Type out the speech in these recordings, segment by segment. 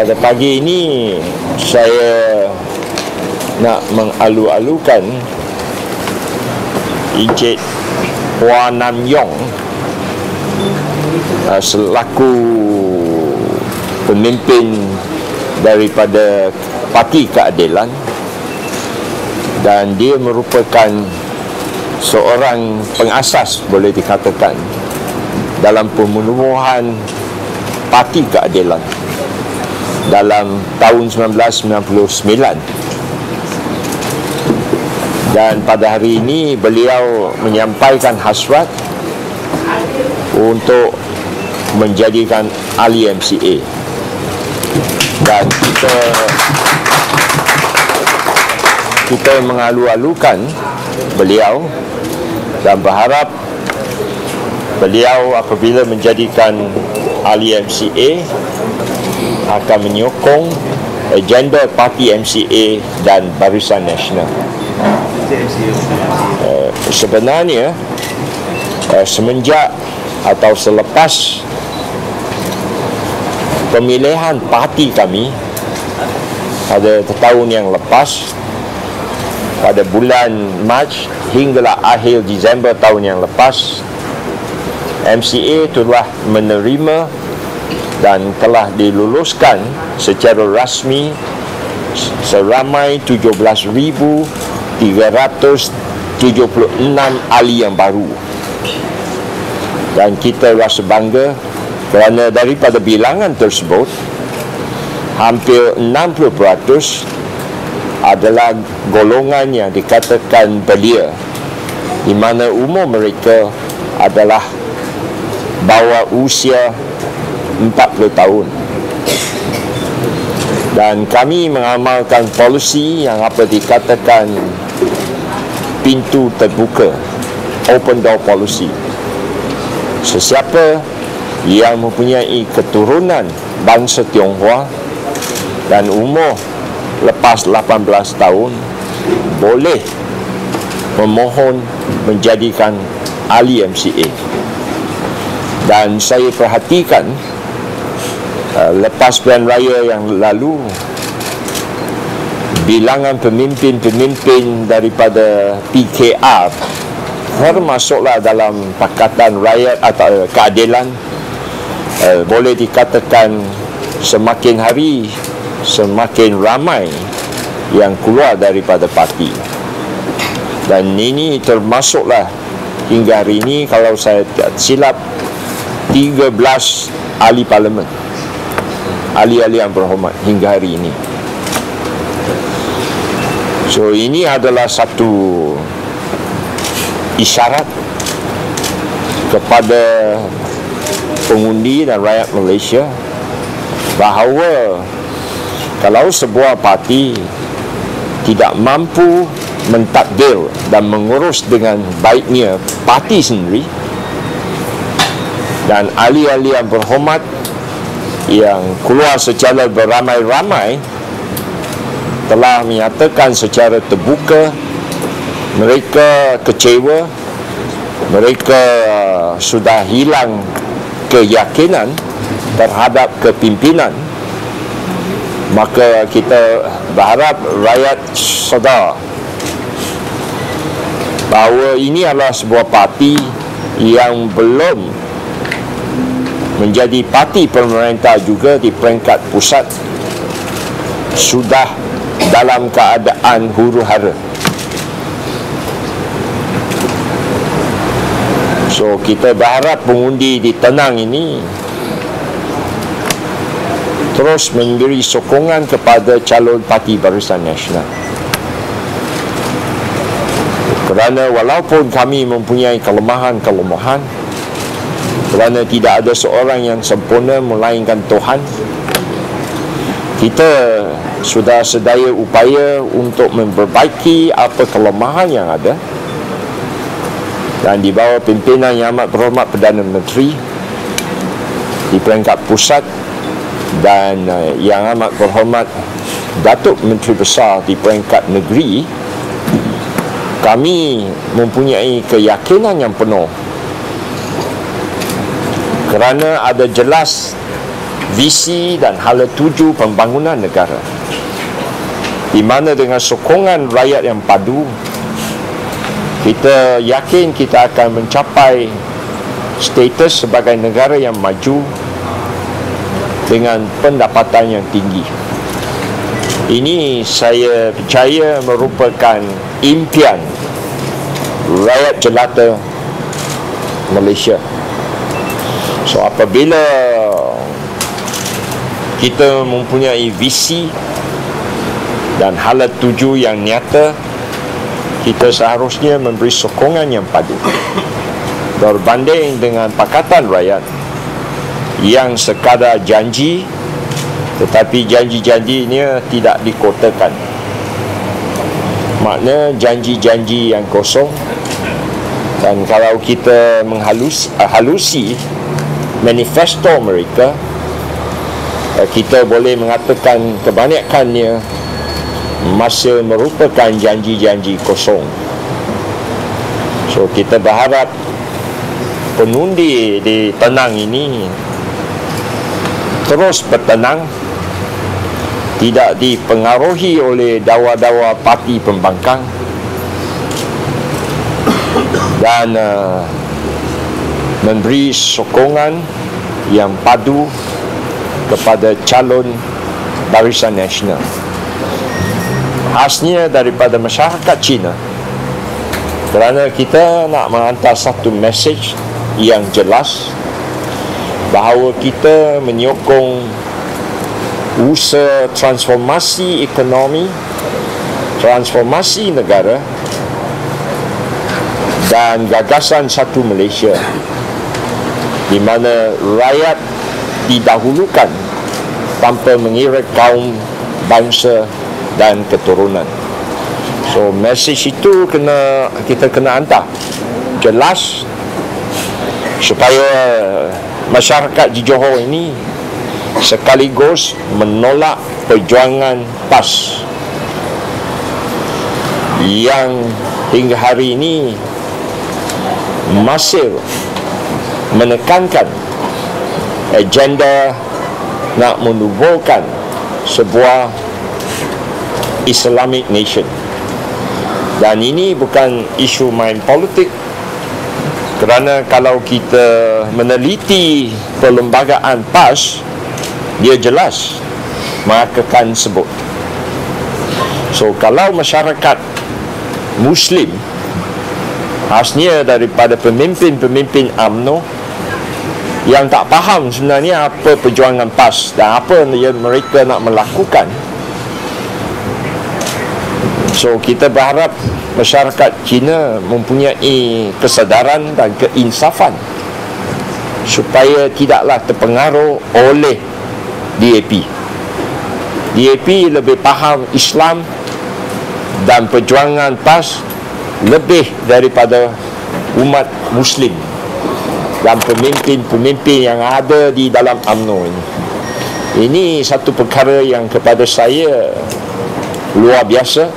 pada pagi ini saya nak mengalu-alukan Encik Hua Nam Yong selaku pemimpin daripada Parti Keadilan, dan dia merupakan seorang pengasas, boleh dikatakan, dalam pemenuhan Parti Keadilan dalam tahun 1999. Dan pada hari ini beliau menyampaikan hasrat untuk menjadikan ahli MCA, dan kita mengalu-alukan beliau dan berharap beliau apabila menjadikan ahli MCA akan menyokong agenda Parti MCA dan Barisan Nasional. Sebenarnya semenjak atau selepas pemilihan parti kami pada tahun yang lepas, pada bulan Mac hinggalah akhir Disember tahun yang lepas, MCA telah menerima dan telah diluluskan secara rasmi seramai 17,376 ahli yang baru. Dan kita rasa bangga kerana daripada bilangan tersebut hampir 60% adalah golongan yang dikatakan belia, di mana umur mereka adalah bawah usia 40 tahun. Dan kami mengamalkan polisi yang apa dikatakan pintu terbuka, open door policy. Sesiapa yang mempunyai keturunan bangsa Tionghoa dan umur lepas 18 tahun boleh memohon menjadikan ahli MCA. Dan saya perhatikan lepas pilihan raya yang lalu, bilangan pemimpin-pemimpin daripada PKR termasuklah dalam Pakatan Rakyat atau Keadilan, boleh dikatakan semakin hari semakin ramai yang keluar daripada parti. Dan ini termasuklah hingga hari ini, kalau saya tidak silap, 13 ahli parlimen, ahli-ahli yang berhormat hingga hari ini. So ini adalah satu isyarat kepada pengundi dan rakyat Malaysia bahawa kalau sebuah parti tidak mampu mentadbir dan mengurus dengan baiknya parti sendiri, dan ahli-ahli yang berhormat yang keluar secara beramai-ramai telah menyatakan secara terbuka mereka kecewa, mereka sudah hilang keyakinan terhadap kepimpinan, maka kita berharap rakyat sedar bahawa ini adalah sebuah parti yang belum menjadi parti pemerintah juga di peringkat pusat, sudah dalam keadaan huru-hara. So kita berharap pengundi di Tenang ini terus memberi sokongan kepada calon Parti Barisan Nasional, kerana walaupun kami mempunyai kelemahan-kelemahan, kerana tidak ada seorang yang sempurna melainkan Tuhan, kita sudah sedaya upaya untuk memperbaiki apa kelemahan yang ada. Dan di bawah pimpinan yang amat berhormat Perdana Menteri di peringkat pusat dan yang amat berhormat Datuk Menteri Besar di peringkat negeri, kami mempunyai keyakinan yang penuh kerana ada jelas visi dan hala tuju pembangunan negara, di mana dengan sokongan rakyat yang padu, kita yakin kita akan mencapai status sebagai negara yang maju dengan pendapatan yang tinggi. Ini saya percaya merupakan impian rakyat jelata Malaysia. So apabila kita mempunyai visi dan hala tuju yang nyata, kita seharusnya memberi sokongan yang padu berbanding dengan pakatan rakyat yang sekadar janji tetapi janji-janjinya tidak dikotakan. Makna janji-janji yang kosong. Dan kalau kita halusi manifesto mereka, kita boleh mengatakan kebanyakannya masih merupakan janji-janji kosong. So kita berharap penundi di Penang ini terus bertenang, tidak dipengaruhi oleh dawa-dawa parti pembangkang, dan memberi sokongan yang padu kepada calon Barisan Nasional. Khasnya daripada masyarakat Cina, kerana kita nak menghantar satu mesej yang jelas bahawa kita menyokong usaha transformasi ekonomi, transformasi negara dan gagasan satu Malaysia, di mana rakyat didahulukan tanpa mengira kaum, bangsa dan keturunan. So mesej itu kita kena hantar jelas supaya masyarakat di Johor ini sekaligus menolak perjuangan PAS yang hingga hari ini masih menekankan agenda nak menubuhkan sebuah Islamic nation. Dan ini bukan isu main politik, kerana kalau kita meneliti perlembagaan PAS, dia jelas mengatakan sebut. So kalau masyarakat Muslim, khasnya daripada pemimpin-pemimpin UMNO yang tak faham sebenarnya apa perjuangan PAS dan apa yang mereka nak melakukan, so kita berharap masyarakat Cina mempunyai kesedaran dan keinsafan supaya tidaklah terpengaruh oleh DAP. DAP lebih faham Islam dan perjuangan PAS lebih daripada umat Muslim dan pemimpin-pemimpin yang ada di dalam UMNO ini. Ini satu perkara yang kepada saya luar biasa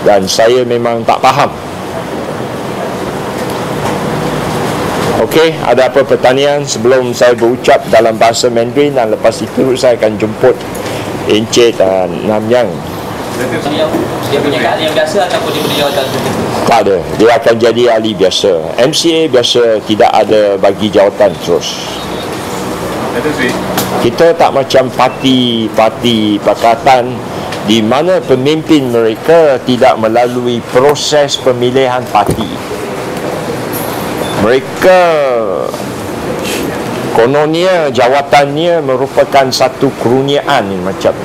dan saya memang tak faham. Okey, ada apa pertanyaan sebelum saya berucap dalam bahasa Mandarin, dan lepas itu saya akan jemput Encik Nam Yang. Dia punya keahlian biasa ataupun dia punya jawatan tertentu? Tak ada, dia akan jadi ahli biasa. MCA biasa tidak ada bagi jawatan terus. Kita tak macam parti pakatan di mana pemimpin mereka tidak melalui proses pemilihan parti. Mereka kononnya jawatannya merupakan satu kurniaan macam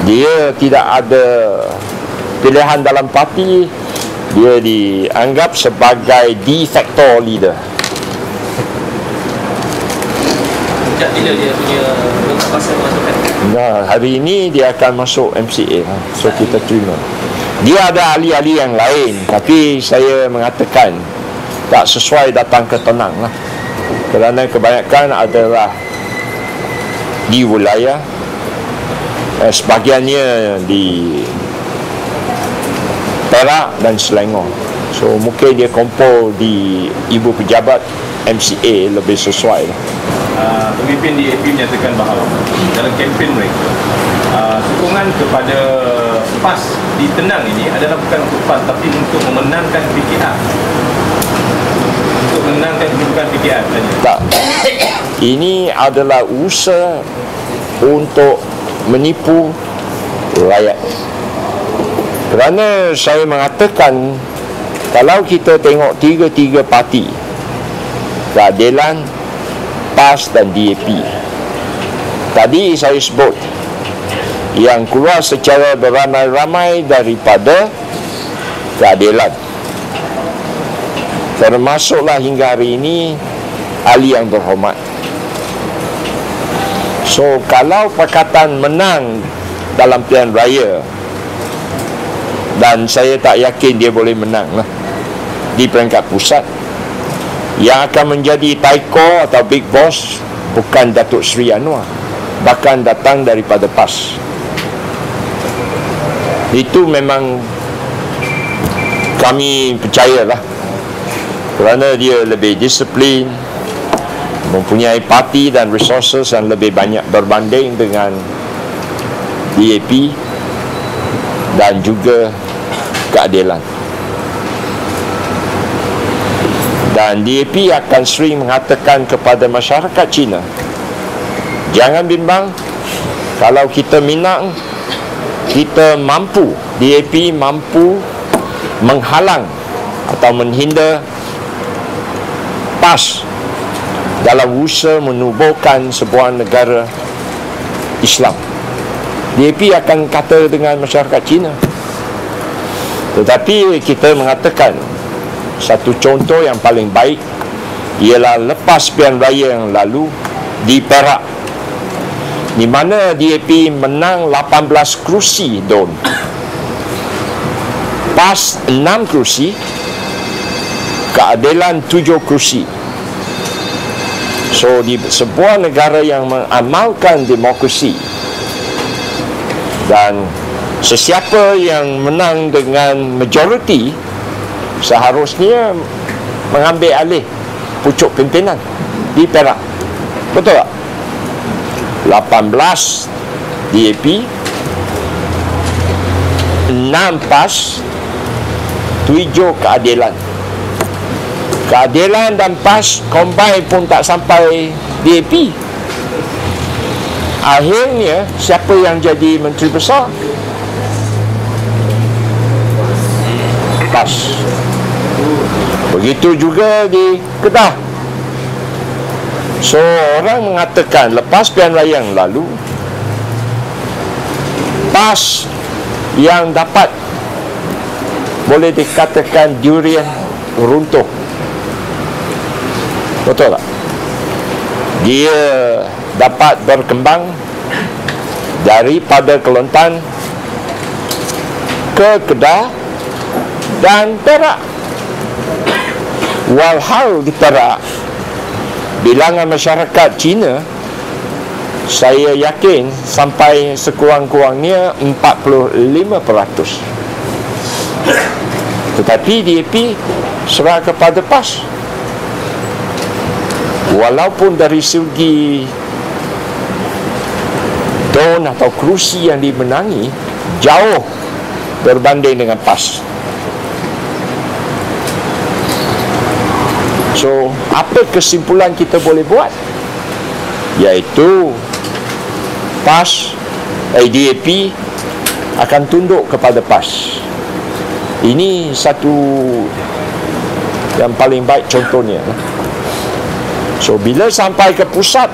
dia tidak ada pilihan dalam parti, dia dianggap sebagai de facto leader. Sejak bila dia punya masa masukkan? Nah, hari ini dia akan masuk MCA, so kita terima. Dia ada ahli-ahli yang lain, tapi saya mengatakan tak sesuai datang ke Penang lah, kerana kebanyakan adalah di wilayah, sebahagiannya di Perak dan Selangor. So mungkin dia kumpul di ibu pejabat MCA lebih sesuai lah. pemimpin DAP menyatakan bahawa dalam kempen mereka sokongan kepada PAS di Tenang ini adalah bukan untuk PAS tapi untuk memenangkan PKR, untuk menangkan kedudukan PKR saja. Tak. Ini adalah usaha untuk menipu rakyat. Kerana saya mengatakan, kalau kita tengok tiga-tiga parti, Keadilan, PAS dan DAP, tadi saya sebut yang keluar secara beramai-ramai daripada Keadilan, termasuklah hingga hari ini ahli yang berhormat. So kalau Pakatan menang dalam pilihan raya, dan saya tak yakin dia boleh menang lah di peringkat pusat, yang akan menjadi taiko atau big boss bukan Datuk Seri Anwar, bahkan datang daripada PAS. Itu memang kami percayalah, kerana dia lebih disiplin, mempunyai parti dan resources yang lebih banyak berbanding dengan DAP dan juga Keadilan. Dan DAP akan sering mengatakan kepada masyarakat Cina, jangan bimbang, kalau kita Minang, kita mampu, DAP mampu menghalang atau menghindar PAS dalam usaha menubuhkan sebuah negara Islam. DAP akan kata dengan masyarakat Cina. Tetapi kita mengatakan satu contoh yang paling baik ialah lepas pilihan raya yang lalu di Perak, di mana DAP menang 18 kerusi DUN, PAS 6 kerusi, Keadilan 7 kerusi. So di sebuah negara yang mengamalkan demokrasi, dan sesiapa yang menang dengan majoriti seharusnya mengambil alih pucuk pimpinan di Perak. Betul tak? 18 DAP, 6 PAS, 7 Keadilan. Keadilan dan PAS combine pun tak sampai DAP. Akhirnya siapa yang jadi Menteri Besar? PAS. Begitu juga di Kedah. So orang mengatakan lepas pilihan raya yang lalu, PAS yang dapat, boleh dikatakan, durian runtuh. Betul tak? Dia dapat berkembang daripada Kelantan ke Kedah dan Perak. Walhal di Perak, bilangan masyarakat Cina, saya yakin sampai sekurang-kurangnya 45%. Tetapi DAP serah kepada PAS. Walaupun dari segi DUN atau kerusi yang dimenangi jauh berbanding dengan PAS. So, apa kesimpulan kita boleh buat? Iaitu PAS, DAP akan tunduk kepada PAS. Ini satu yang paling baik contohnya. So, bila sampai ke pusat,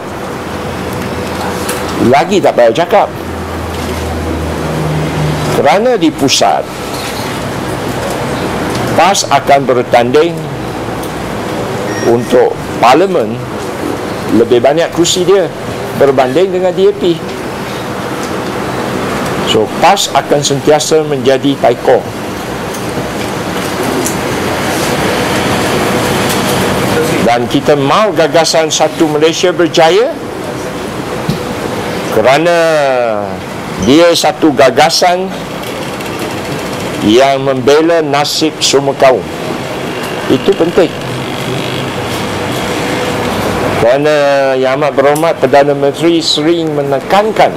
lagi tak payah cakap. Kerana di pusat, PAS akan bertanding untuk parlimen, lebih banyak kursi dia berbanding dengan DAP. So PAS akan sentiasa menjadi taiko. Dan kita mahu gagasan satu Malaysia berjaya kerana dia satu gagasan yang membela nasib semua kaum. Itu penting. Kerana Yang Amat Berhormat Perdana Menteri sering menekankan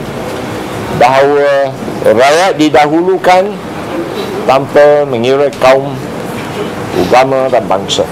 bahawa rakyat didahulukan tanpa mengira kaum, agama dan bangsa.